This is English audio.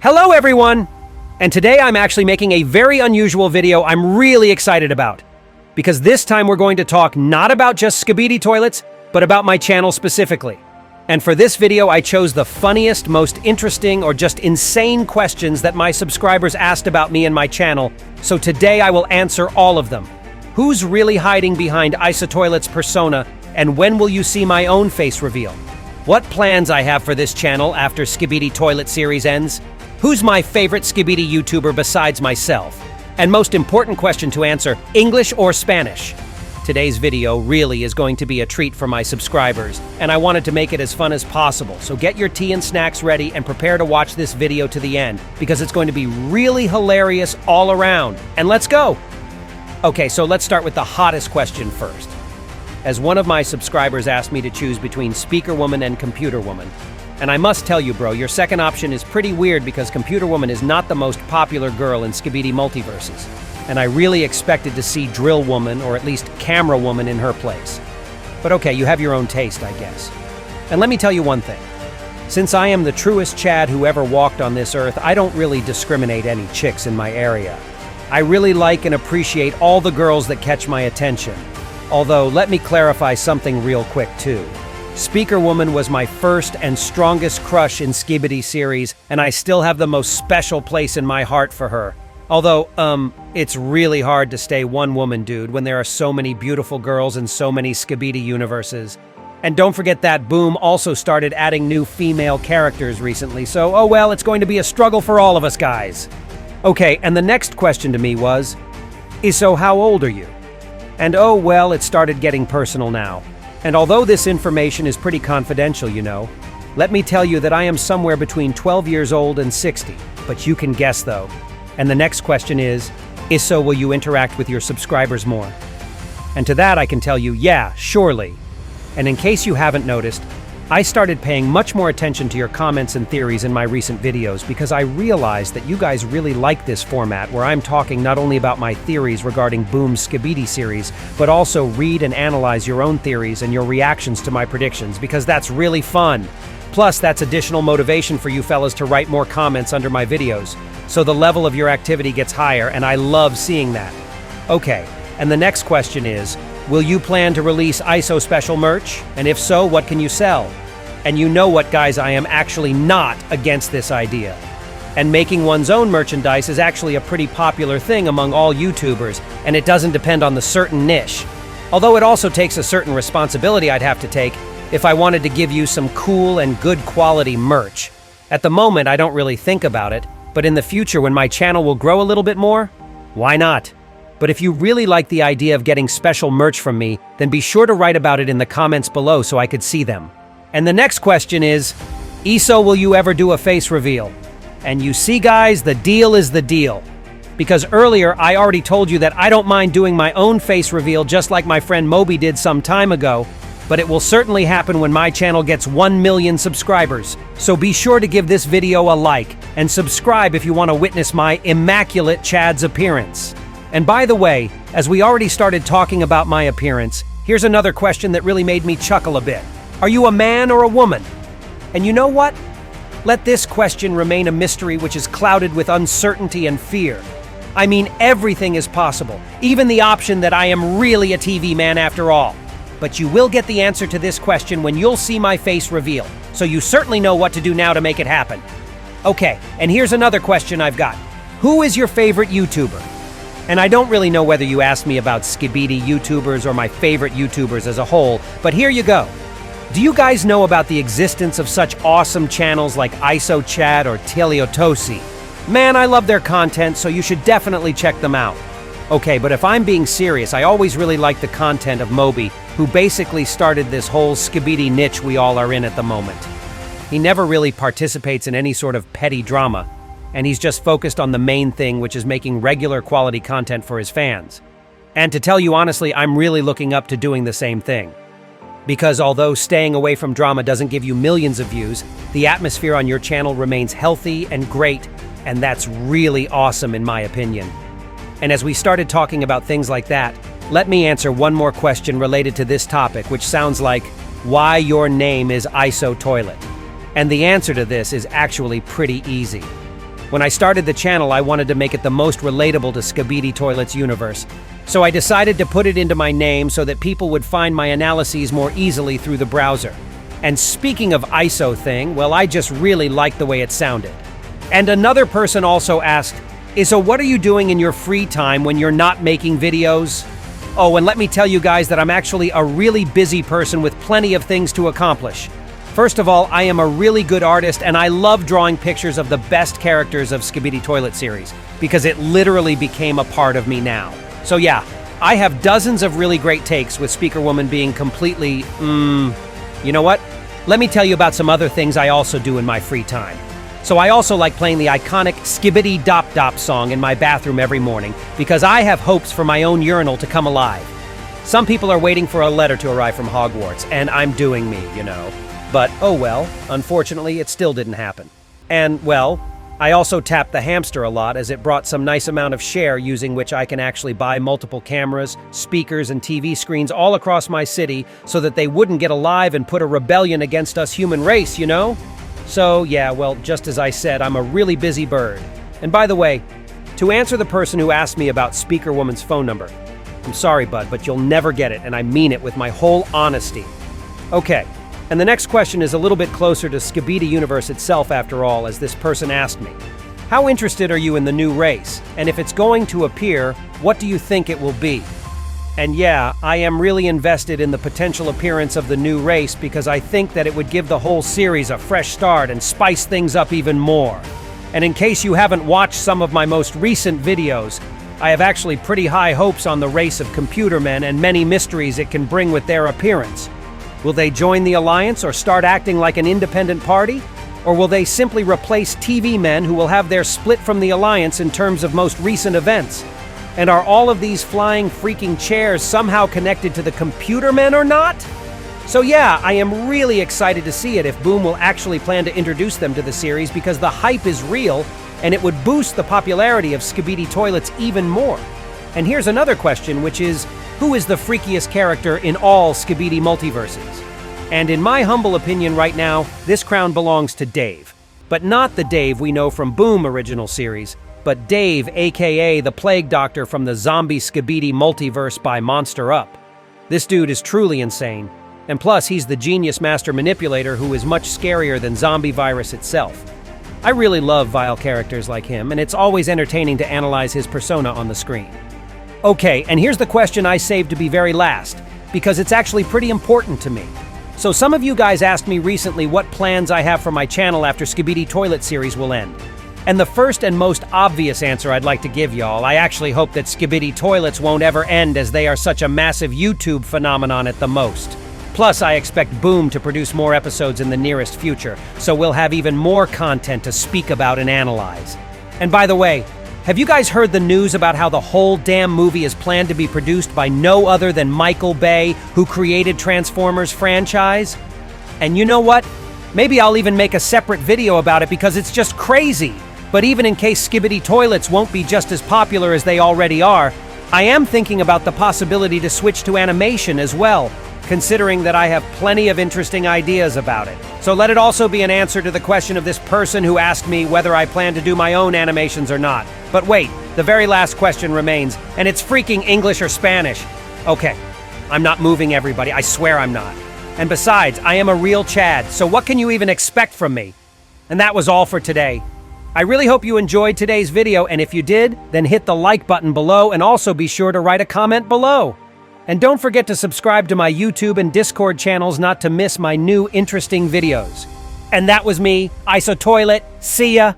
Hello everyone! And today I'm actually making a very unusual video I'm really excited about. Because this time we're going to talk not about just Skibidi toilets, but about my channel specifically. And for this video I chose the funniest, most interesting, or just insane questions that my subscribers asked about me and my channel, so today I will answer all of them. Who's really hiding behind ISOTOILET's persona, and when will you see my own face reveal? What plans I have for this channel after Skibidi Toilet series ends? Who's my favorite Skibidi YouTuber besides myself? And most important question to answer, English or Spanish? Today's video really is going to be a treat for my subscribers, and I wanted to make it as fun as possible, so get your tea and snacks ready and prepare to watch this video to the end, because it's going to be really hilarious all around. And let's go! Okay, so let's start with the hottest question first. As one of my subscribers asked me to choose between Speaker Woman and Computer Woman. And I must tell you, bro, your second option is pretty weird because Computer Woman is not the most popular girl in Skibidi multiverses. And I really expected to see Drill Woman, or at least Camera Woman, in her place. But okay, you have your own taste, I guess. And let me tell you one thing. Since I am the truest Chad who ever walked on this earth, I don't really discriminate any chicks in my area. I really like and appreciate all the girls that catch my attention. Although, let me clarify something real quick, too. Speaker Woman was my first and strongest crush in Skibidi series, and I still have the most special place in my heart for her. Although, it's really hard to stay one woman, dude, when there are so many beautiful girls in so many Skibidi universes. And don't forget that Boom also started adding new female characters recently, so oh well, it's going to be a struggle for all of us guys. Okay, and the next question to me was, so how old are you? And oh well, it started getting personal now. And although this information is pretty confidential, you know, let me tell you that I am somewhere between 12 years old and 60, but you can guess though. And the next question is so will you interact with your subscribers more? And to that I can tell you, yeah, surely. And in case you haven't noticed, I started paying much more attention to your comments and theories in my recent videos because I realized that you guys really like this format where I'm talking not only about my theories regarding Boom's Skibidi series, but also read and analyze your own theories and your reactions to my predictions because that's really fun. Plus, that's additional motivation for you fellas to write more comments under my videos, so the level of your activity gets higher, and I love seeing that. Okay, and the next question is, will you plan to release ISO special merch? And if so, what can you sell? And you know what, guys, I am actually not against this idea. And making one's own merchandise is actually a pretty popular thing among all YouTubers, and it doesn't depend on the certain niche. Although it also takes a certain responsibility I'd have to take if I wanted to give you some cool and good quality merch. At the moment, I don't really think about it, but in the future when my channel will grow a little bit more, why not? But if you really like the idea of getting special merch from me, then be sure to write about it in the comments below so I could see them. And the next question is, will you ever do a face reveal? And you see guys, the deal is the deal. Because earlier I already told you that I don't mind doing my own face reveal just like my friend Moby did some time ago, but it will certainly happen when my channel gets 1 million subscribers. So be sure to give this video a like, and subscribe if you want to witness my immaculate Chad's appearance. And by the way, as we already started talking about my appearance, here's another question that really made me chuckle a bit. Are you a man or a woman? And you know what? Let this question remain a mystery which is clouded with uncertainty and fear. I mean, everything is possible, even the option that I am really a TV man after all. But you will get the answer to this question when you'll see my face reveal, so you certainly know what to do now to make it happen. Okay, and here's another question I've got. Who is your favorite YouTuber? And I don't really know whether you asked me about Skibidi YouTubers or my favorite YouTubers as a whole, but here you go. Do you guys know about the existence of such awesome channels like ISOChat or Teliotosi? Man, I love their content, so you should definitely check them out. Okay, but if I'm being serious, I always really like the content of Moby, who basically started this whole Skibidi niche we all are in at the moment. He never really participates in any sort of petty drama, and he's just focused on the main thing, which is making regular quality content for his fans. And to tell you honestly, I'm really looking up to doing the same thing. Because although staying away from drama doesn't give you millions of views, the atmosphere on your channel remains healthy and great, and that's really awesome in my opinion. And as we started talking about things like that, let me answer one more question related to this topic, which sounds like, why your name is ISOTOILET? And the answer to this is actually pretty easy. When I started the channel, I wanted to make it the most relatable to Skibidi Toilet's universe. So I decided to put it into my name so that people would find my analyses more easily through the browser. And speaking of ISO thing, well, I just really liked the way it sounded. And another person also asked, "So what are you doing in your free time when you're not making videos?" Oh, and let me tell you guys that I'm actually a really busy person with plenty of things to accomplish. First of all, I am a really good artist and I love drawing pictures of the best characters of Skibidi Toilet series because it literally became a part of me now. So yeah, I have dozens of really great takes with Speaker Woman being completely, you know what? Let me tell you about some other things I also do in my free time. So I also like playing the iconic Skibidi Dop Dop song in my bathroom every morning because I have hopes for my own urinal to come alive. Some people are waiting for a letter to arrive from Hogwarts, and I'm doing me, you know. But oh well, unfortunately it still didn't happen. And well, I also tapped the hamster a lot as it brought some nice amount of share using which I can actually buy multiple cameras, speakers, and TV screens all across my city so that they wouldn't get alive and put a rebellion against us human race, you know? So yeah, well, just as I said, I'm a really busy bird. And by the way, to answer the person who asked me about Speaker Woman's phone number, I'm sorry, bud, but you'll never get it, and I mean it with my whole honesty. Okay. And the next question is a little bit closer to Skibidi universe itself after all, as this person asked me. How interested are you in the new race? And if it's going to appear, what do you think it will be? And yeah, I am really invested in the potential appearance of the new race because I think that it would give the whole series a fresh start and spice things up even more. And in case you haven't watched some of my most recent videos, I have actually pretty high hopes on the race of computer men and many mysteries it can bring with their appearance. Will they join the Alliance or start acting like an independent party? Or will they simply replace TV men who will have their split from the Alliance in terms of most recent events? And are all of these flying freaking chairs somehow connected to the computer men or not? So yeah, I am really excited to see it if Boom will actually plan to introduce them to the series because the hype is real and it would boost the popularity of Skibidi Toilets even more. And here's another question, which is, who is the freakiest character in all Skibidi multiverses? And in my humble opinion right now, this crown belongs to Dave. But not the Dave we know from Boom original series, but Dave, aka the Plague Doctor from the Zombie Skibidi multiverse by Monster Up. This dude is truly insane. And plus, he's the genius master manipulator who is much scarier than zombie virus itself. I really love vile characters like him, and it's always entertaining to analyze his persona on the screen. Okay, and here's the question I saved to be very last, because it's actually pretty important to me. So some of you guys asked me recently what plans I have for my channel after Skibidi Toilet series will end. And the first and most obvious answer I'd like to give y'all, I actually hope that Skibidi Toilets won't ever end as they are such a massive YouTube phenomenon at the most. Plus, I expect Boom to produce more episodes in the nearest future, so we'll have even more content to speak about and analyze. And by the way, have you guys heard the news about how the whole damn movie is planned to be produced by no other than Michael Bay, who created Transformers franchise? And you know what? Maybe I'll even make a separate video about it because it's just crazy. But even in case Skibidi Toilets won't be just as popular as they already are, I am thinking about the possibility to switch to animation as well, considering that I have plenty of interesting ideas about it. So let it also be an answer to the question of this person who asked me whether I plan to do my own animations or not. But wait, the very last question remains, and it's freaking English or Spanish. Okay, I'm not moving everybody, I swear I'm not. And besides, I am a real Chad, so what can you even expect from me? And that was all for today. I really hope you enjoyed today's video, and if you did, then hit the like button below and also be sure to write a comment below. And don't forget to subscribe to my YouTube and Discord channels not to miss my new interesting videos. And that was me, ISOTOILET. See ya!